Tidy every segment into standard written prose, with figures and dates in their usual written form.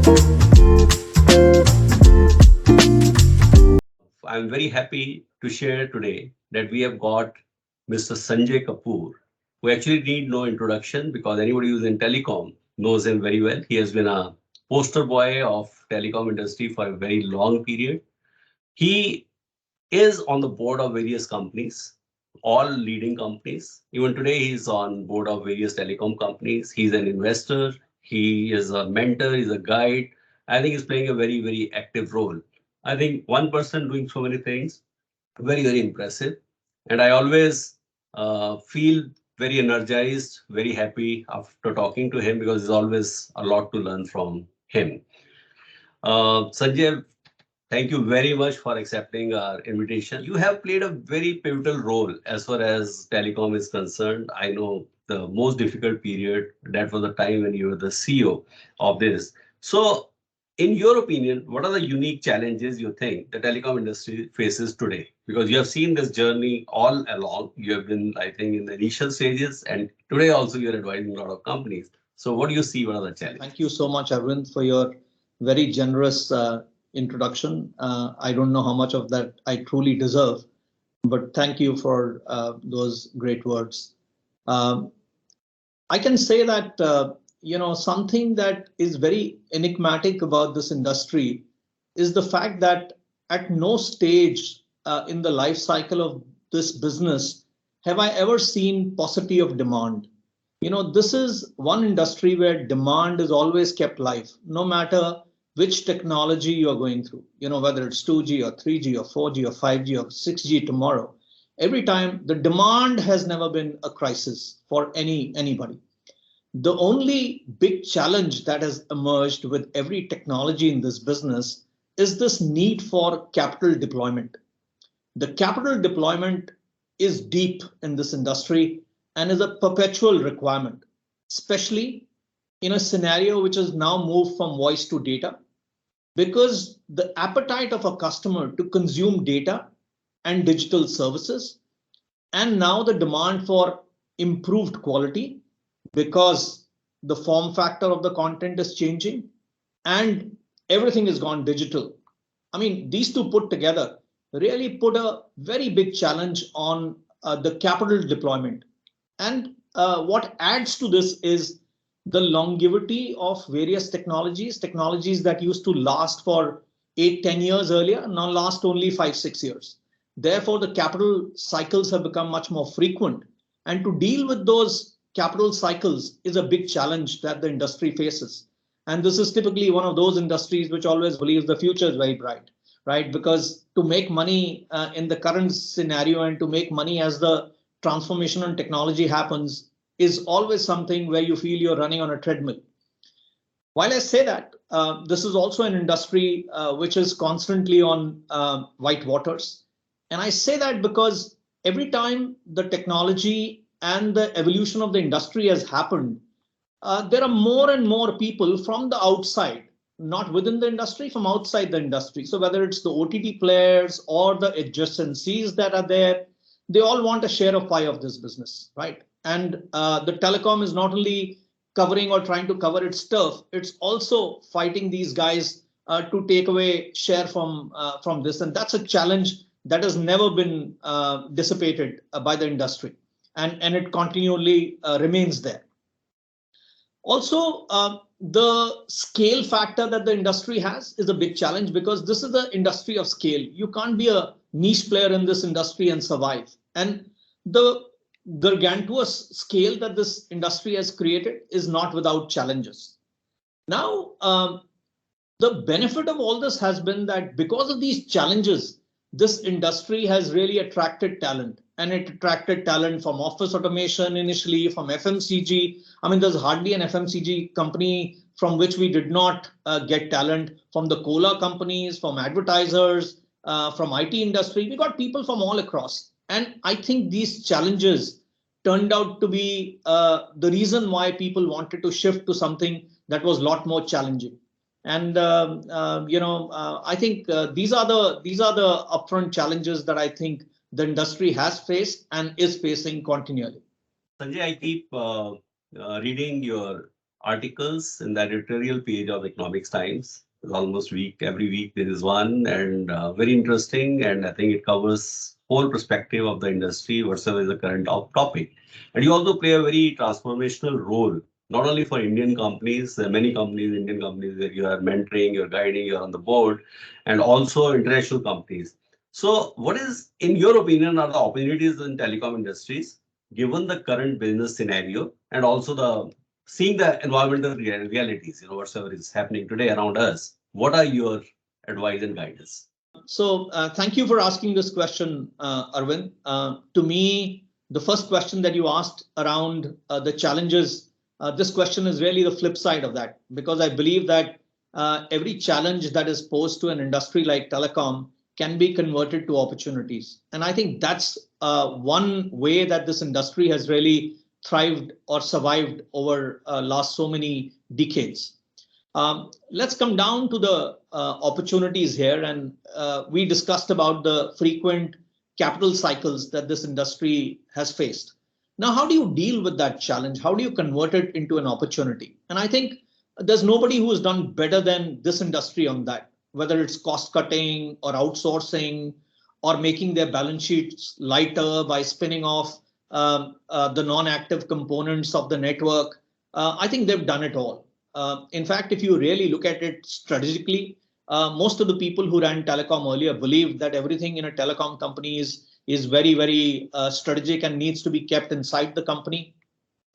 I'm very happy to share today that we have got Mr. Sanjay Kapoor, who actually need no introduction because anybody who's in telecom knows him very well. He has been a poster boy of telecom industry for a very long period. He is on the board of various companies, all leading companies. Even today, he's on board of various telecom companies. He's an investor. He is a mentor. He's a guide. I think he's playing a very, very active role. I think one person doing so many things, very, very impressive. And I always feel very energized, very happy after talking to him because there's always a lot to learn from him. Sanjay, thank you very much for accepting our invitation. You have played a very pivotal role as far as telecom is concerned. I know the most difficult period, that was the time when you were the CEO of this. So, in your opinion, what are the unique challenges you think the telecom industry faces today? Because you have seen this journey all along. You have been, I think, in the initial stages, and today also you're advising a lot of companies. So, what do you see? What are the challenges? Thank you so much, Arvind, for your very generous introduction. I don't know how much of that I truly deserve, but thank you for those great words. I can say that something that is very enigmatic about this industry is the fact that at no stage in the life cycle of this business have I ever seen paucity of demand. This is one industry where demand is always kept live, no matter which technology you are going through, whether it's 2G or 3G or 4G or 5G or 6G tomorrow. Every time the demand has never been a crisis for anybody. The only big challenge that has emerged with every technology in this business is this need for capital deployment. The capital deployment is deep in this industry and is a perpetual requirement, especially in a scenario which has now moved from voice to data, because the appetite of a customer to consume data and digital services, and now the demand for improved quality because the form factor of the content is changing and everything has gone digital. I mean, these two put together really put a very big challenge on the capital deployment. And what adds to this is the longevity of various technologies that used to last for 8-10 years earlier, now last only 5-6 years. Therefore, the capital cycles have become much more frequent. And to deal with those capital cycles is a big challenge that the industry faces. And this is typically one of those industries which always believes the future is very bright, right? Because to make money in the current scenario and to make money as the transformation and technology happens is always something where you feel you're running on a treadmill. While I say that, this is also an industry which is constantly on white waters. And I say that because every time the technology and the evolution of the industry has happened, there are more and more people from the outside, not within the industry, from outside the industry. So whether it's the OTT players or the adjacencies that are there, they all want a share of pie of this business, right? And the telecom is not only covering or trying to cover its turf, it's also fighting these guys to take away share from this. And that's a challenge that has never been dissipated by the industry. And it continually remains there. Also, the scale factor that the industry has is a big challenge because this is the industry of scale. You can't be a niche player in this industry and survive. And the gargantuous scale that this industry has created is not without challenges. Now, the benefit of all this has been that because of these challenges, this industry has really attracted talent, and it attracted talent from office automation initially, from FMCG. I mean, there's hardly an FMCG company from which we did not get talent, from the cola companies, from advertisers, from IT industry. We got people from all across. And I think these challenges turned out to be the reason why people wanted to shift to something that was a lot more challenging. And I think these are the upfront challenges that I think the industry has faced and is facing continually. Sanjay, I keep reading your articles in the editorial page of Economics Times. Almost every week there is one, and very interesting. And I think it covers whole perspective of the industry, whatsoever is the current topic. And you also play a very transformational role, not only for Indian companies, there are many companies, Indian companies that you are mentoring, you're guiding, you're on the board, and also international companies. So, what is, in your opinion, are the opportunities in telecom industries given the current business scenario and also the seeing the environmental realities, whatsoever is happening today around us? What are your advice and guidance? So thank you for asking this question, Arvind. To me, the first question that you asked around the challenges, this question is really the flip side of that, because I believe that every challenge that is posed to an industry like telecom can be converted to opportunities. And I think that's one way that this industry has really thrived or survived over last so many decades. Let's come down to the opportunities here. And we discussed about the frequent capital cycles that this industry has faced. Now, how do you deal with that challenge? How do you convert it into an opportunity? And I think there's nobody who has done better than this industry on that, whether it's cost cutting or outsourcing or making their balance sheets lighter by spinning off the non-active components of the network. I think they've done it all. In fact, if you really look at it strategically, most of the people who ran telecom earlier believed that everything in a telecom company is very, very strategic and needs to be kept inside the company.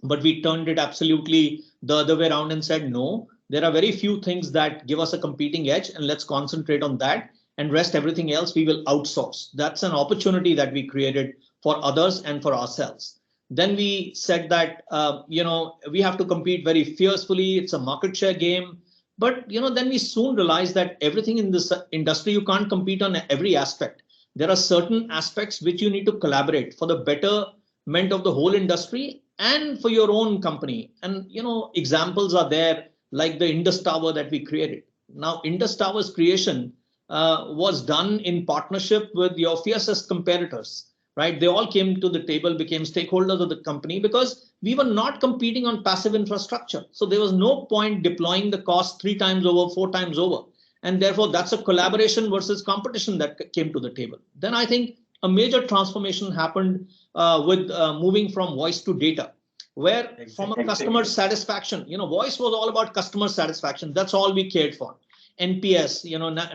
But we turned it absolutely the other way around and said, no, there are very few things that give us a competing edge, and let's concentrate on that, and rest everything else we will outsource. That's an opportunity that we created for others and for ourselves. Then we said that, we have to compete very fiercely. It's a market share game. But, then we soon realized that everything in this industry, you can't compete on every aspect. There are certain aspects which you need to collaborate for the betterment of the whole industry and for your own company. And, examples are there, like the Indus Tower that we created. Now, Indus Tower's creation was done in partnership with your fiercest competitors. Right? They all came to the table, became stakeholders of the company because we were not competing on passive infrastructure. So there was no point deploying the cost 3 times over, 4 times over. And therefore, that's a collaboration versus competition that came to the table. Then I think a major transformation happened with moving from voice to data, where from a customer satisfaction, voice was all about customer satisfaction. That's all we cared for. NPS,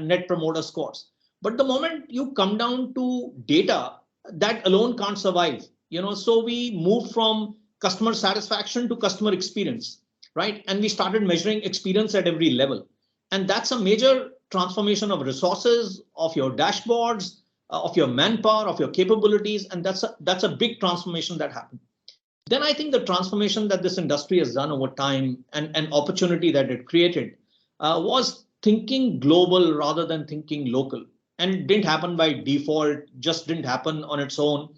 net promoter scores. But the moment you come down to data, that alone can't survive, so we moved from customer satisfaction to customer experience, right? And we started measuring experience at every level. And that's a major transformation of resources, of your dashboards, of your manpower, of your capabilities. And that's a big transformation that happened. Then I think the transformation that this industry has done over time and an opportunity that it created was thinking global rather than thinking local. And it didn't happen by default, just didn't happen on its own.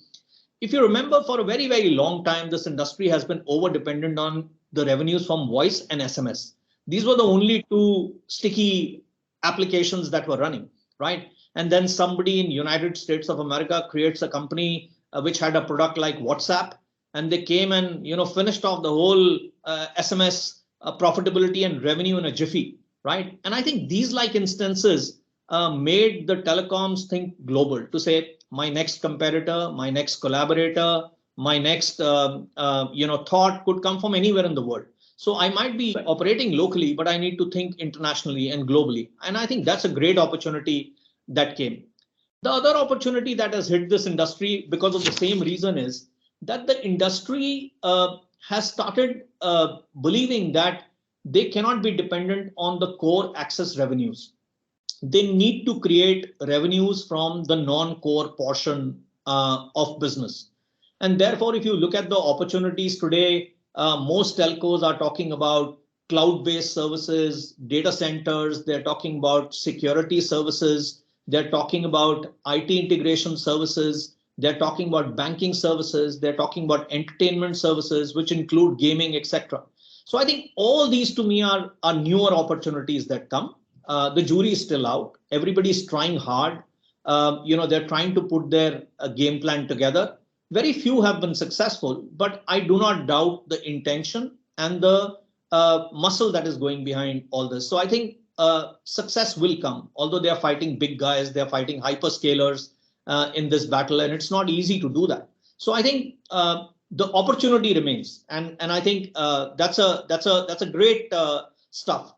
If you remember, for a very, very long time, this industry has been over dependent on the revenues from voice and SMS. These were the only two sticky applications that were running, right? And then somebody in United States of America creates a company which had a product like WhatsApp, and they came and finished off the whole SMS profitability and revenue in a jiffy, right? And I think these like instances made the telecoms think global, to say my next competitor, my next collaborator, my next thought could come from anywhere in the world. So I might be operating locally, but I need to think internationally and globally. And I think that's a great opportunity that came. The other opportunity that has hit this industry because of the same reason is that the industry has started believing that they cannot be dependent on the core access revenues. They need to create revenues from the non-core portion of business. And therefore, if you look at the opportunities today, most telcos are talking about cloud-based services, data centers, they're talking about security services, they're talking about IT integration services, they're talking about banking services, they're talking about entertainment services, which include gaming, etc. So I think all these to me are newer opportunities that come. The jury is still out. Everybody's trying hard. They're trying to put their game plan together. Very few have been successful, but I do not doubt the intention and the muscle that is going behind all this. So I think success will come, although they are fighting big guys, they are fighting hyperscalers in this battle, and it's not easy to do that. So I think the opportunity remains, and I think that's a great stuff.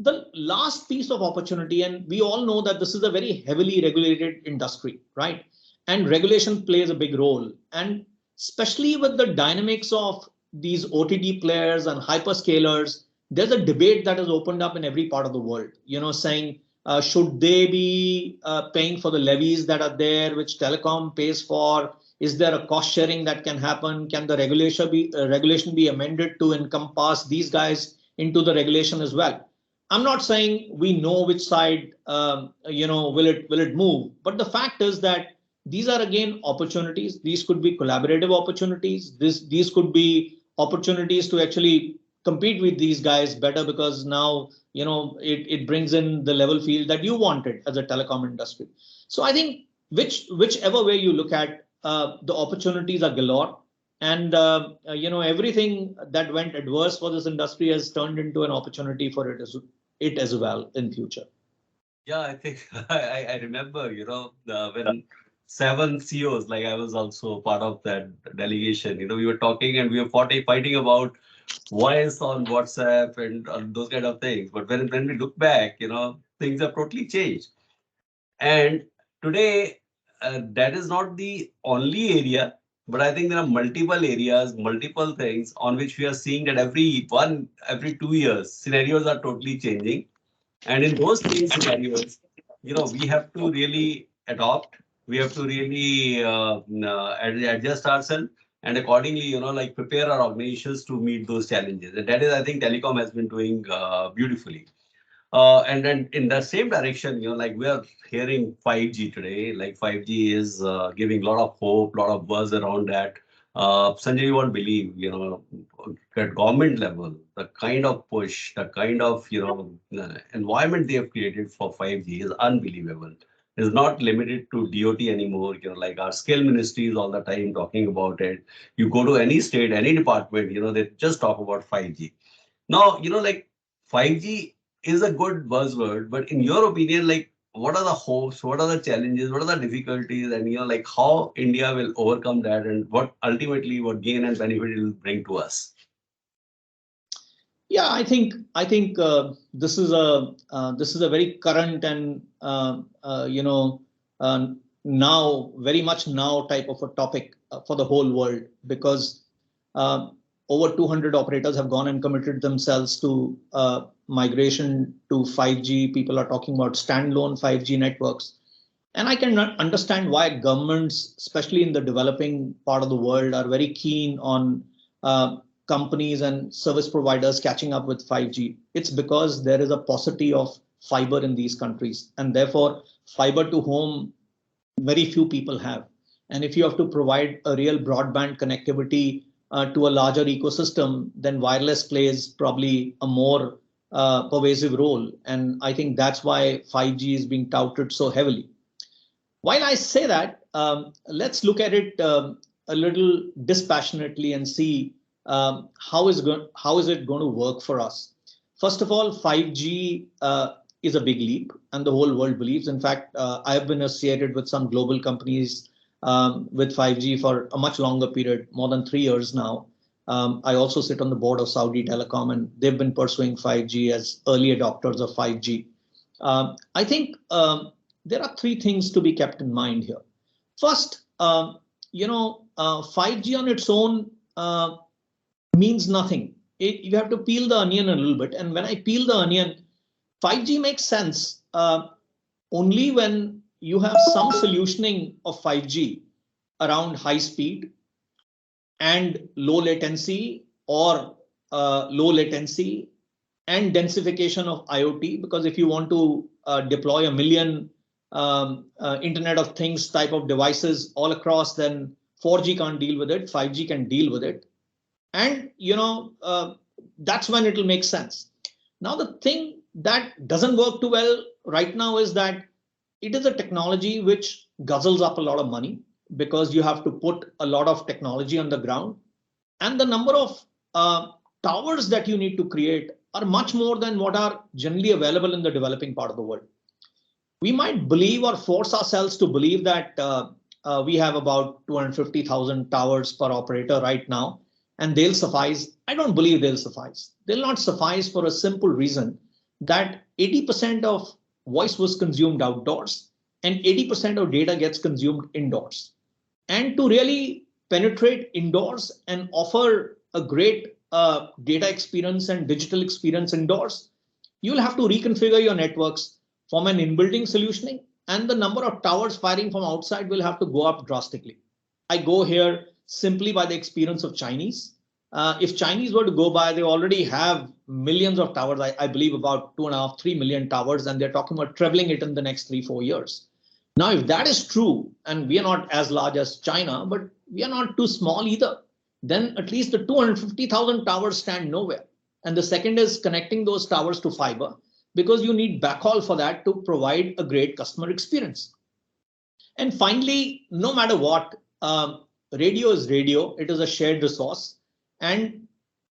The last piece of opportunity, and we all know that this is a very heavily regulated industry, right? And regulation plays a big role, and especially with the dynamics of these OTT players and hyperscalers, there's a debate that has opened up in every part of the world, saying should they be paying for the levies that are there, which telecom pays for? Is there a cost sharing that can happen? Can the regulation be amended to encompass these guys into the regulation as well? I'm not saying we know which side will it move, but the fact is that these are again opportunities. These could be collaborative opportunities. These could be opportunities to actually compete with these guys better, because now it brings in the level field that you wanted as a telecom industry. So I think whichever way you look at, the opportunities are galore, and everything that went adverse for this industry has turned into an opportunity for it as well in future. Yeah, I think I remember, when seven CEOs, like I was also part of that delegation, we were talking and we were fighting about voice on WhatsApp and those kind of things. But when we look back, things have totally changed. And today, that is not the only area, but I think there are multiple areas, multiple things on which we are seeing that every 2 years, scenarios are totally changing. And in those change scenarios, we have to really adopt. We have to really adjust ourselves and accordingly, like prepare our organizations to meet those challenges. And that is, I think, telecom has been doing beautifully. And then in the same direction, like we are hearing 5G today, like 5G is giving a lot of hope, a lot of buzz around that. Sanjay, you won't believe, at government level, the kind of push, the kind of, environment they have created for 5G is unbelievable. It's not limited to DOT anymore. Like our skill ministry is all the time talking about it. You go to any state, any department, they just talk about 5G. Now, like 5G is a good buzzword, but in your opinion, like what are the hopes, what are the challenges, what are the difficulties, and like how India will overcome that, and what ultimately what gain and benefit it will bring to us? Yeah, I think this is a very current and now very much now type of a topic for the whole world, because over 200 operators have gone and committed themselves to migration to 5G. People are talking about standalone 5G networks. And I can understand why governments, especially in the developing part of the world, are very keen on companies and service providers catching up with 5G. It's because there is a paucity of fiber in these countries, and therefore fiber to home, very few people have. And if you have to provide a real broadband connectivity to a larger ecosystem, then wireless plays probably a more pervasive role. And I think that's why 5G is being touted so heavily. While I say that, let's look at it a little dispassionately and see how is it going to work for us. First of all, 5G is a big leap, and the whole world believes. In fact, I have been associated with some global companies with 5G for a much longer period, more than 3 years now. I also sit on the board of Saudi Telecom, and they've been pursuing 5G as early adopters of 5G. I think there are three things to be kept in mind here. First, 5G on its own means nothing. You have to peel the onion a little bit. And when I peel the onion, 5G makes sense only when you have some solutioning of 5G around high speed and low latency, or low latency and densification of IoT. Because if you want to deploy a million Internet of Things type of devices all across, then 4G can't deal with it, 5G can deal with it. And that's when it will make sense. Now, the thing that doesn't work too well right now is that it is a technology which guzzles up a lot of money, because you have to put a lot of technology on the ground, and the number of towers that you need to create are much more than what are generally available in the developing part of the world. We might believe or force ourselves to believe that we have about 250,000 towers per operator right now, and they'll suffice. I don't believe they'll suffice. They'll not suffice for a simple reason that 80% of voice was consumed outdoors and 80% of data gets consumed indoors. And to really penetrate indoors and offer a great data experience and digital experience indoors, you'll have to reconfigure your networks from an in-building solutioning, and the number of towers firing from outside will have to go up drastically. I go here simply by the experience of Chinese. If Chinese were to go by, they already have millions of towers, I believe about 2.5, 3 million towers, and they're talking about trebling it in the next 3-4 years. Now, if that is true, and we are not as large as China, but we are not too small either, then at least the 250,000 towers stand nowhere. And the second is connecting those towers to fiber, because you need backhaul for that to provide a great customer experience. And finally, no matter what, radio is radio. It is a shared resource. And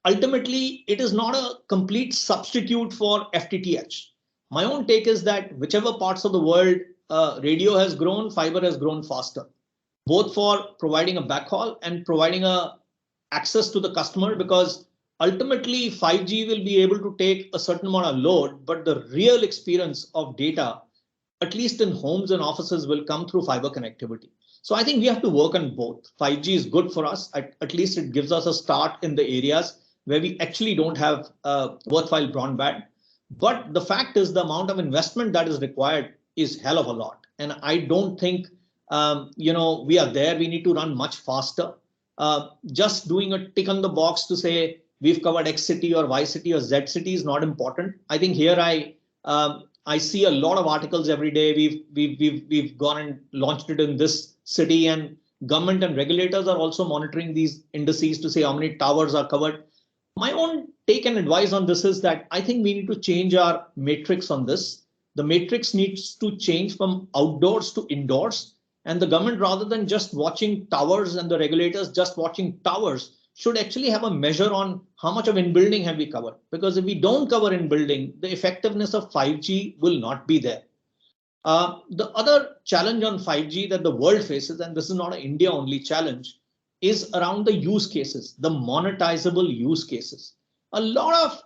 ultimately, it is not a complete substitute for FTTH. My own take is that whichever parts of the world radio has grown, fiber has grown faster, both for providing a backhaul and providing a access to the customer, because ultimately 5G will be able to take a certain amount of load, but the real experience of data, at least in homes and offices, will come through fiber connectivity. So I think we have to work on both. 5G is good for us. At least it gives us a start in the areas where we actually don't have worthwhile broadband. But the fact is, the amount of investment that is required is hell of a lot. And I don't think we are there. We need to run much faster. Just doing a tick on the box to say we've covered X city or Y city or Z city is not important. I think here I see a lot of articles every day. We've gone and launched it in this city, and government and regulators are also monitoring these indices to say how many towers are covered. My own take and advice on this is that I think we need to change our matrix on this. The matrix needs to change from outdoors to indoors, and the government, rather than just watching towers and the regulators just watching towers, should actually have a measure on how much of in-building have we covered. Because if we don't cover in-building, the effectiveness of 5G will not be there. The other challenge on 5G that the world faces, and this is not an India-only challenge, is around the use cases, the monetizable use cases. A lot of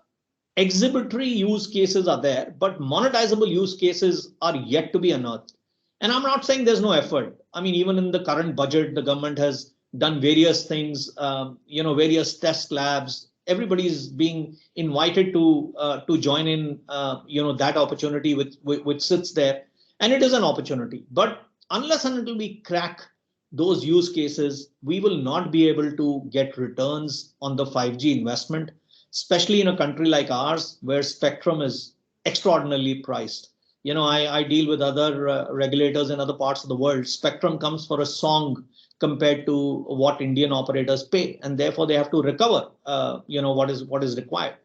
exhibitory use cases are there, but monetizable use cases are yet to be unearthed. And I'm not saying there's no effort. I mean, even in the current budget, the government has done various things, various test labs. Everybody's being invited to join in, that opportunity which sits there. And it is an opportunity. But unless and until we crack those use cases, we will not be able to get returns on the 5G investment, especially in a country like ours, where spectrum is extraordinarily priced. I deal with other regulators in other parts of the world. Spectrum comes for a song compared to what Indian operators pay, and therefore they have to recover, what is required.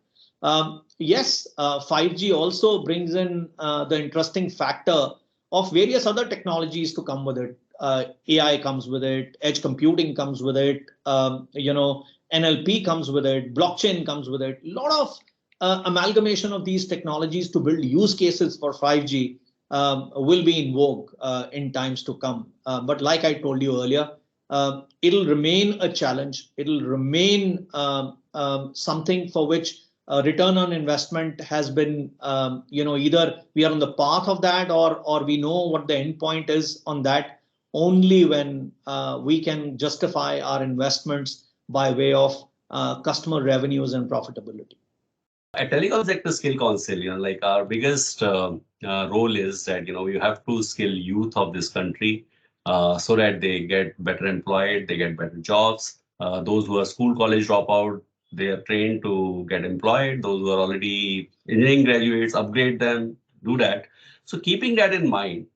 Yes, 5G also brings in the interesting factor of various other technologies to come with it. AI comes with it, edge computing comes with it, NLP comes with it, blockchain comes with it. A lot of amalgamation of these technologies to build use cases for 5G will be in vogue in times to come. But like I told you earlier, it'll remain a challenge. It'll remain something for which return on investment has been, either we are on the path of that, or we know what the end point is on that only when we can justify our investments by way of customer revenues and profitability. At Telecom Sector Skill Council, like our biggest role is that, you have to skill youth of this country so that they get better employed, they get better jobs. Those who are school, college dropout, they are trained to get employed. Those who are already engineering graduates, upgrade them, do that. So keeping that in mind,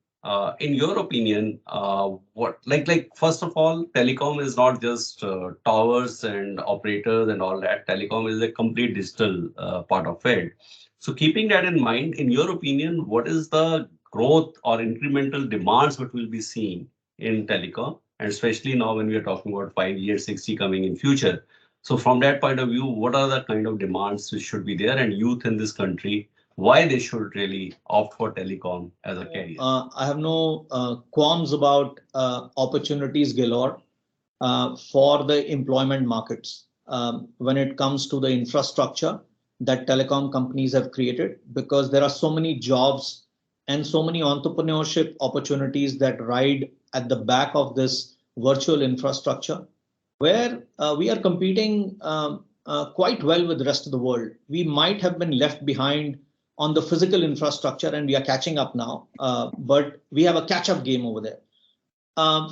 in your opinion, first of all, telecom is not just towers and operators and all that. Telecom is a complete digital part of it. So keeping that in mind, in your opinion, what is the growth or incremental demands what will be seen in telecom, and especially now when we are talking about 5G and 6G coming in future? So from that point of view, what are the kind of demands which should be there, and youth in this country, why they should really opt for telecom as a career? I have no qualms about opportunities galore for the employment markets when it comes to the infrastructure that telecom companies have created, because there are so many jobs and so many entrepreneurship opportunities that ride at the back of this virtual infrastructure, where we are competing quite well with the rest of the world. We might have been left behind on the physical infrastructure and we are catching up now, but we have a catch-up game over there.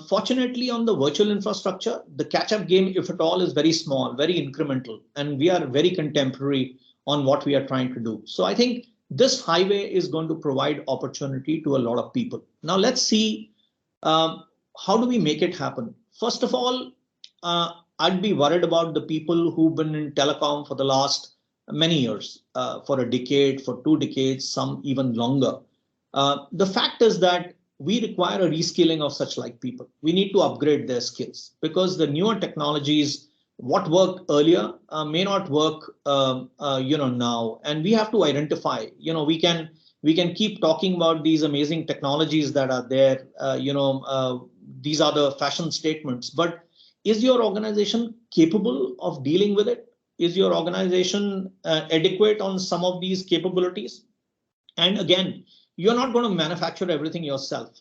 Fortunately, on the virtual infrastructure, the catch-up game, if at all, is very small, very incremental, and we are very contemporary on what we are trying to do. So I think this highway is going to provide opportunity to a lot of people. Now let's see, how do we make it happen? First of all, I'd be worried about the people who've been in telecom for the last many years, for a decade, for 2 decades, some even longer. The fact is that we require a reskilling of such like people. We need to upgrade their skills, because the newer technologies, what worked earlier may not work now, and we have to identify. We can keep talking about these amazing technologies that are there. These are the fashion statements, but is your organization capable of dealing with it? Is your organization adequate on some of these capabilities? And again, you're not going to manufacture everything yourself.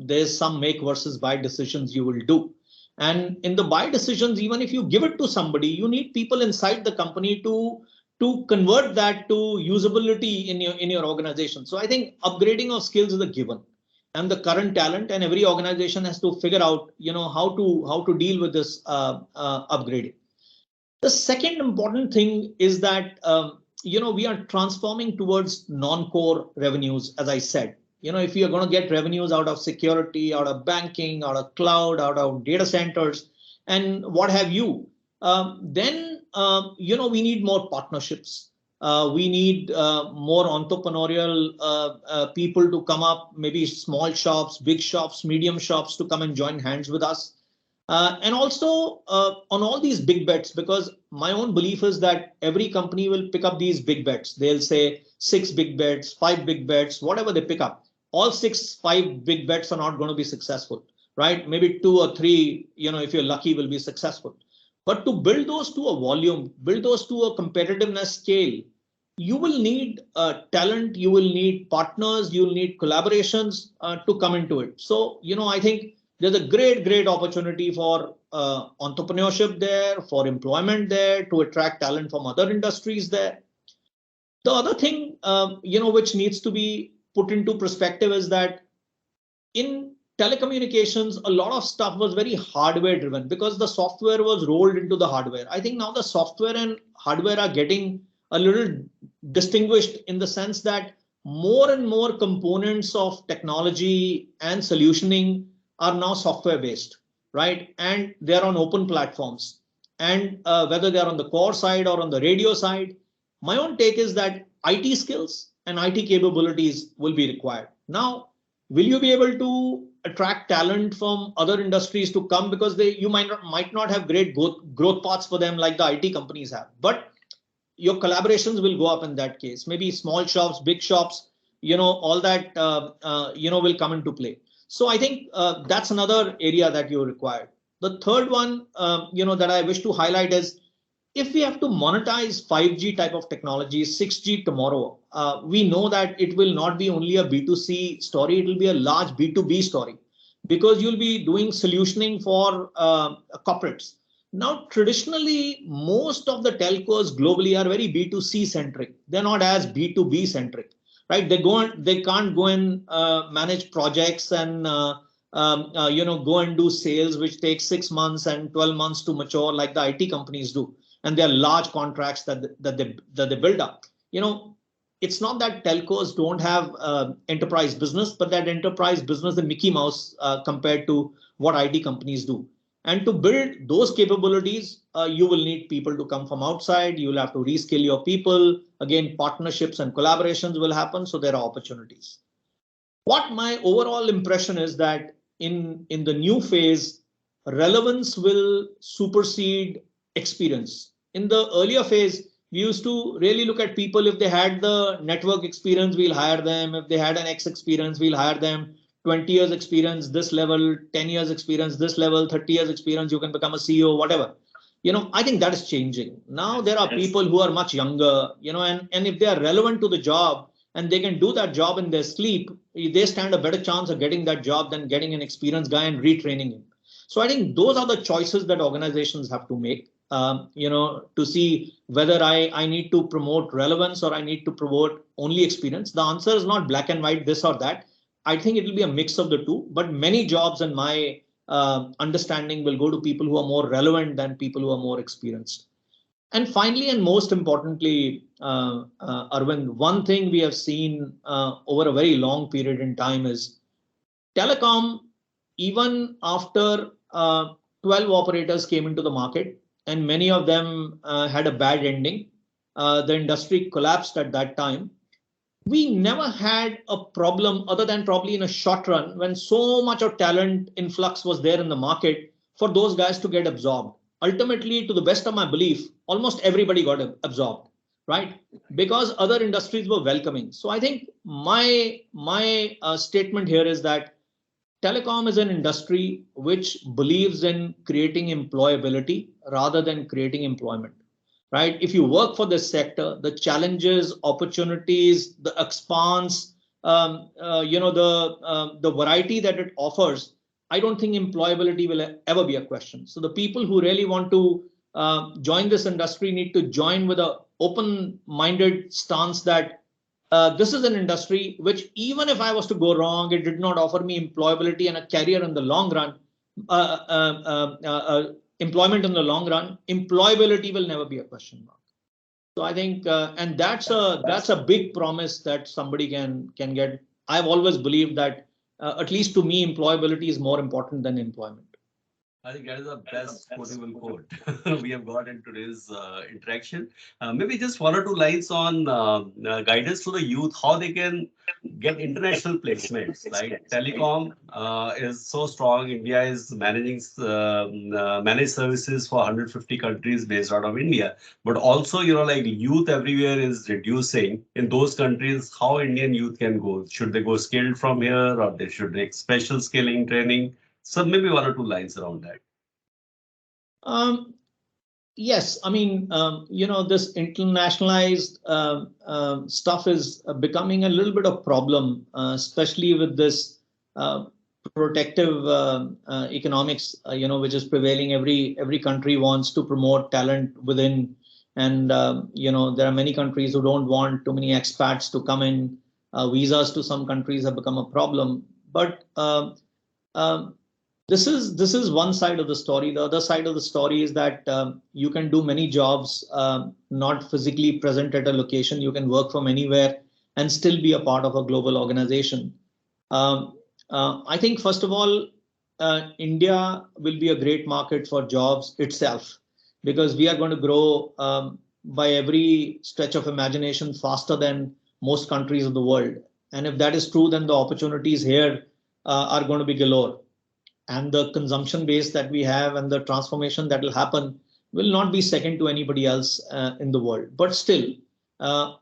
There's some make versus buy decisions you will do. And in the buy decisions, even if you give it to somebody, you need people inside the company to convert that to usability in your organization. So I think upgrading of skills is a given, and the current talent, and every organization has to figure out how to deal with this upgrading. The second important thing is that we are transforming towards non-core revenues. As I said, if you are going to get revenues out of security, out of banking, out of cloud, out of data centers, and what have you, then we need more partnerships. We need more entrepreneurial people to come up, maybe small shops, big shops, medium shops, to come and join hands with us. And also on all these big bets, because my own belief is that every company will pick up these big bets. They'll say 6 big bets, 5 big bets, whatever they pick up. All 6, 5 big bets are not going to be successful, right? Maybe 2 or 3, if you're lucky, will be successful. But to build those to a volume, build those to a competitiveness scale, you will need talent, you will need partners, you will need collaborations to come into it. So, I think there's a great opportunity for entrepreneurship there, for employment there, to attract talent from other industries there. The other thing, which needs to be put into perspective is that in telecommunications, a lot of stuff was very hardware driven, because the software was rolled into the hardware. I think now the software and hardware are getting a little distinguished, in the sense that more and more components of technology and solutioning are now software based, right? And they're on open platforms. And whether they're on the core side or on the radio side, my own take is that IT skills and IT capabilities will be required. Now, will you be able to attract talent from other industries to come, because you might not have great growth paths for them like the IT companies have, but your collaborations will go up in that case. Maybe small shops, big shops, all that will come into play. So I think that's another area that you require. The third one, that I wish to highlight is, if we have to monetize 5G type of technology, 6G tomorrow, we know that it will not be only a B2C story, it will be a large B2B story, because you'll be doing solutioning for corporates. Now, traditionally, most of the telcos globally are very B2C centric. They're not as B2B centric, right? They can't go and manage projects and go and do sales, which takes 6 months and 12 months to mature, like the IT companies do. And there are large contracts that they build up. It's not that telcos don't have enterprise business, but that enterprise business is Mickey Mouse compared to what IT companies do. And to build those capabilities, you will need people to come from outside. You will have to reskill your people. Again, partnerships and collaborations will happen. So there are opportunities. What my overall impression is that in the new phase, relevance will supersede experience. In the earlier phase, we used to really look at people. If they had the network experience, we'll hire them. If they had an X experience, we'll hire them. 20 years experience, this level, 10 years experience, this level, 30 years experience, you can become a CEO, whatever. I think that is changing. Now there are people who are much younger, and if they are relevant to the job and they can do that job in their sleep, they stand a better chance of getting that job than getting an experienced guy and retraining him. So I think those are the choices that organizations have to make, to see whether I need to promote relevance or I need to promote only experience. The answer is not black and white, this or that. I think it will be a mix of the two, but many jobs in my understanding will go to people who are more relevant than people who are more experienced. And finally, and most importantly, Arvind, one thing we have seen over a very long period in time is telecom, even after 12 operators came into the market, and many of them had a bad ending. The industry collapsed at that time. We never had a problem other than probably in a short run when so much of talent influx was there in the market for those guys to get absorbed. Ultimately, to the best of my belief, almost everybody got absorbed, right? Because other industries were welcoming. So I think my statement here is that telecom is an industry which believes in creating employability rather than creating employment, right? If you work for this sector, the challenges, opportunities, the expanse, the variety that it offers, I don't think employability will ever be a question. So the people who really want to join this industry need to join with an open-minded stance that this is an industry which, even if I was to go wrong, it did not offer me employability and a career in the long run. Employment in the long run, employability will never be a question mark. So I think, and that's a big promise that somebody can get. I've always believed that, at least to me, employability is more important than employment. I think that is the best quotable quote we have got in today's interaction. Maybe just one or two lines on guidance to the youth, how they can get international placements. Like telecom is so strong. India is managing managed services for 150 countries based out of India. But also, like youth everywhere is reducing. In those countries, how Indian youth can go? Should they go skilled from here, or they should take special skilling training? So maybe one or two lines around that. Yes, I mean, this internationalized stuff is becoming a little bit of problem, especially with this protective economics, which is prevailing. Every country wants to promote talent within, and there are many countries who don't want too many expats to come in. Visas to some countries have become a problem, but this is one side of the story. The other side of the story is that you can do many jobs not physically present at a location. You can work from anywhere and still be a part of a global organization. I think, first of all, India will be a great market for jobs itself, because we are going to grow by every stretch of imagination faster than most countries of the world. And if that is true, then the opportunities here are going to be galore. And the consumption base that we have and the transformation that will happen will not be second to anybody else in the world. But still,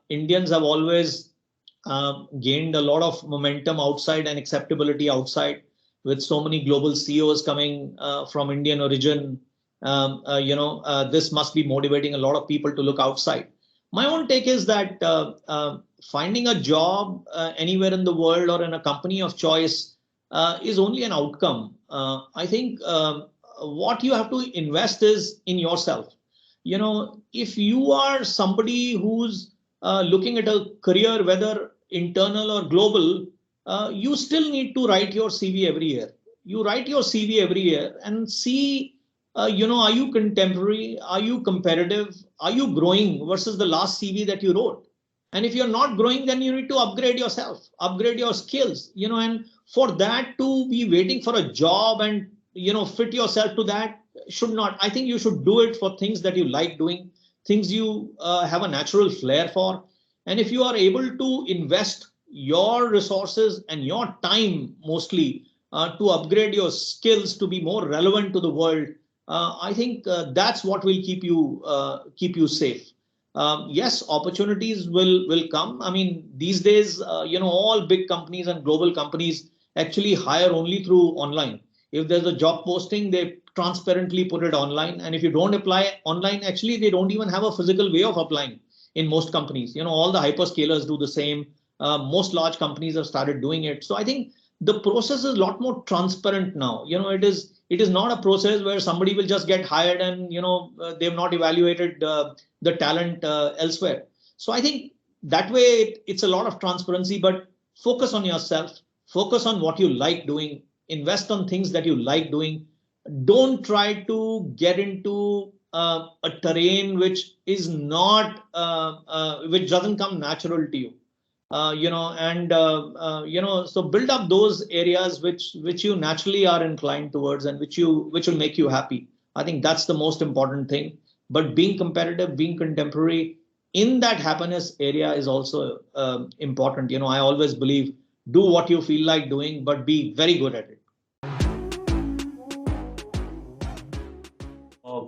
Indians have always gained a lot of momentum outside and acceptability outside, with so many global CEOs coming from Indian origin. This must be motivating a lot of people to look outside. My own take is that finding a job anywhere in the world or in a company of choice is only an outcome. I think what you have to invest is in yourself. If you are somebody who's looking at a career, whether internal or global, you still need to write your CV every year. You write your CV every year and see, are you contemporary? Are you competitive? Are you growing versus the last CV that you wrote? And if you're not growing, then you need to upgrade yourself, upgrade your skills, and for that to be waiting for a job and, fit yourself to that should not. I think you should do it for things that you like doing, things you have a natural flair for. And if you are able to invest your resources and your time mostly to upgrade your skills to be more relevant to the world, I think that's what will keep you safe. Yes, opportunities will come. I mean, these days, all big companies and global companies actually hire only through online. If there's a job posting, they transparently put it online, and if you don't apply online, actually they don't even have a physical way of applying in most companies. All the hyperscalers do the same. Most large companies have started doing it. So I think the process is a lot more transparent now. It is not a process where somebody will just get hired and they've not evaluated the talent elsewhere. So I think that way it's a lot of transparency. But focus on yourself, focus on what you like doing, invest on things that you like doing. Don't try to get into a terrain which doesn't come natural to you. So build up those areas which you naturally are inclined towards, and which will make you happy. I think that's the most important thing. But being competitive, being contemporary in that happiness area is also important. I always believe, do what you feel like doing, but be very good at it.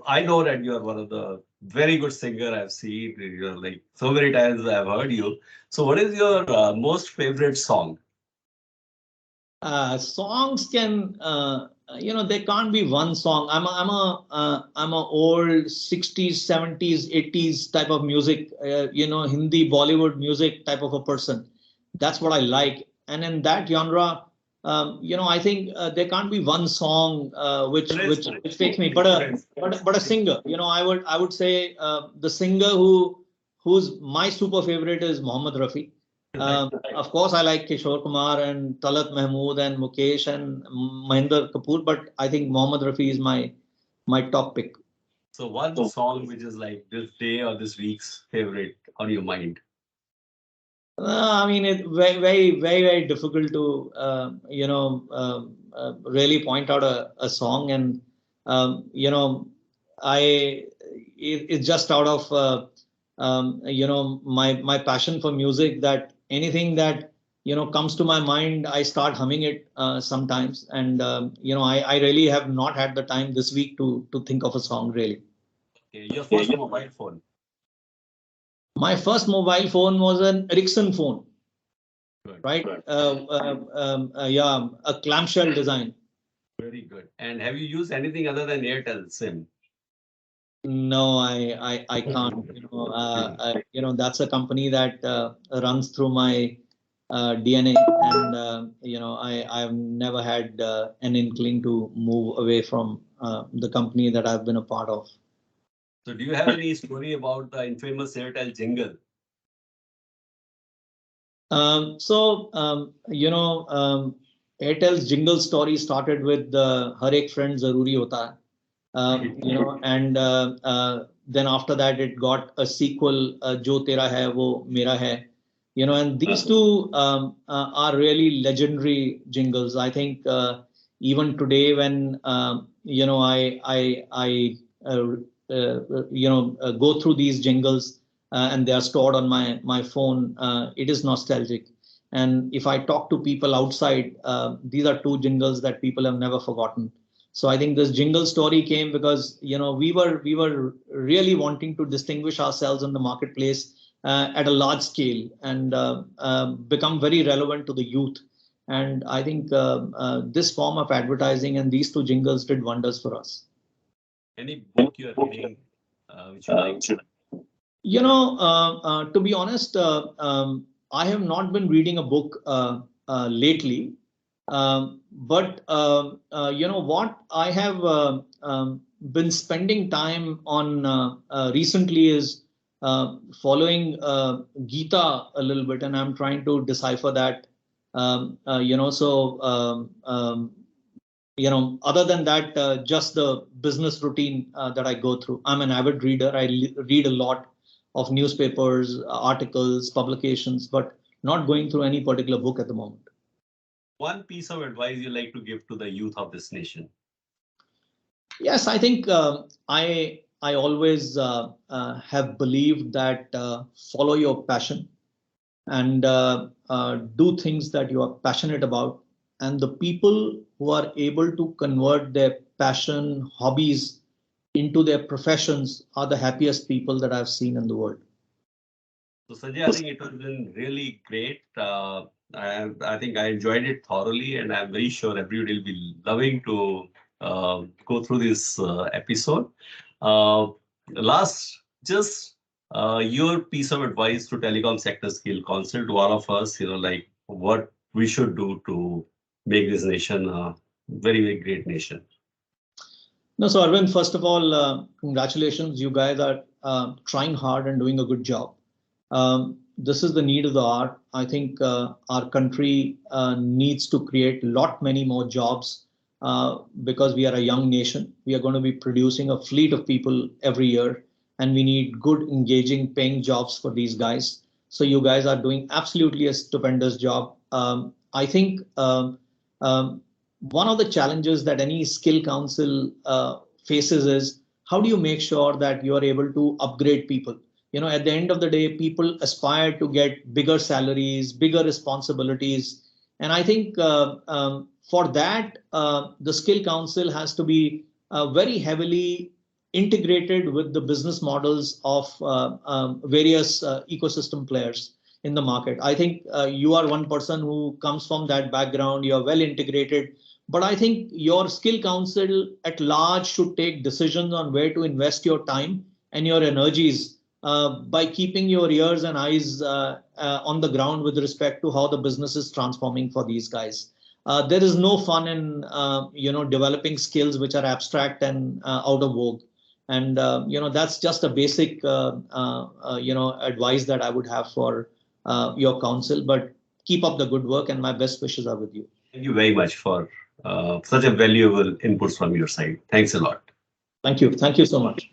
I know that you are one of the very good singer I've seen. You're like so many times I've heard you. So, what is your most favorite song? Songs can there can't be one song. I'm a old 60s, 70s, 80s type of music, Hindi Bollywood music type of a person. That's what I like. And in that genre, I think there can't be one song which takes me. But a singer, I would say the singer who's my super favorite is Mohammed Rafi. Of course, I like Kishore Kumar and Talat Mahmood and Mukesh and Mahinder Kapoor, but I think Mohammed Rafi is my top pick. So, one song which is like this day or this week's favorite on your mind? I mean, it's very, very, very, very difficult to really point out a song, and I it's just out of my passion for music, that anything that comes to my mind, I start humming it sometimes, and I really have not had the time this week to think of a song really. Okay, your first mobile phone. My first mobile phone was an Ericsson phone, Good. right? Yeah, a clamshell design. Very good. And have you used anything other than Airtel SIM? No, I can't. That's a company that runs through my DNA, and I've never had an inkling to move away from the company that I've been a part of. So, do you have any story about the infamous Airtel jingle? Airtel's jingle story started with "Har ek friend zaruri hota hai." And then after that it got a sequel, "Jo Tera Hai Wo Mera Hai." And these two are really legendary jingles. I think even today, when I go through these jingles and they are stored on my phone, it is nostalgic. And if I talk to people outside, these are two jingles that people have never forgotten. So I think this jingle story came because we were really wanting to distinguish ourselves in the marketplace at a large scale, and become very relevant to the youth. And I think this form of advertising and these two jingles did wonders for us. Any book you're reading which you like? To be honest, I have not been reading a book lately. But what I have been spending time on recently is following Gita a little bit, and I'm trying to decipher that. Other than that, just the business routine that I go through. I'm an avid reader. I read a lot of newspapers, articles, publications, but not going through any particular book at the moment. One piece of advice you like to give to the youth of this nation? Yes, I think I always have believed that follow your passion, and do things that you are passionate about. And the people who are able to convert their passion, hobbies into their professions are the happiest people that I've seen in the world. So Sanjay, I think it has been really great. I think I enjoyed it thoroughly, and I'm very sure everybody will be loving to go through this episode. Uh, Last, just your piece of advice to telecom sector skill council to all of us, like what we should do to make this nation a very, very great nation. No, so Arvind, first of all, congratulations. You guys are trying hard and doing a good job. This is the need of the hour. I think our country needs to create a lot many more jobs because we are a young nation. We are going to be producing a fleet of people every year, and we need good, engaging, paying jobs for these guys. So you guys are doing absolutely a stupendous job. I think one of the challenges that any skill council faces is how do you make sure that you are able to upgrade people? At the end of the day, people aspire to get bigger salaries, bigger responsibilities. And I think for that, the skill council has to be very heavily integrated with the business models of various ecosystem players in the market. I think you are one person who comes from that background. You are well integrated. But I think your skill council at large should take decisions on where to invest your time and your energies by keeping your ears and eyes on the ground with respect to how the business is transforming for these guys. There is no fun in developing skills which are abstract and out of vogue, and that's just a basic advice that I would have for your council. But keep up the good work, and my best wishes are with you. Thank you very much for such a valuable inputs from your side. Thanks a lot. Thank you so much.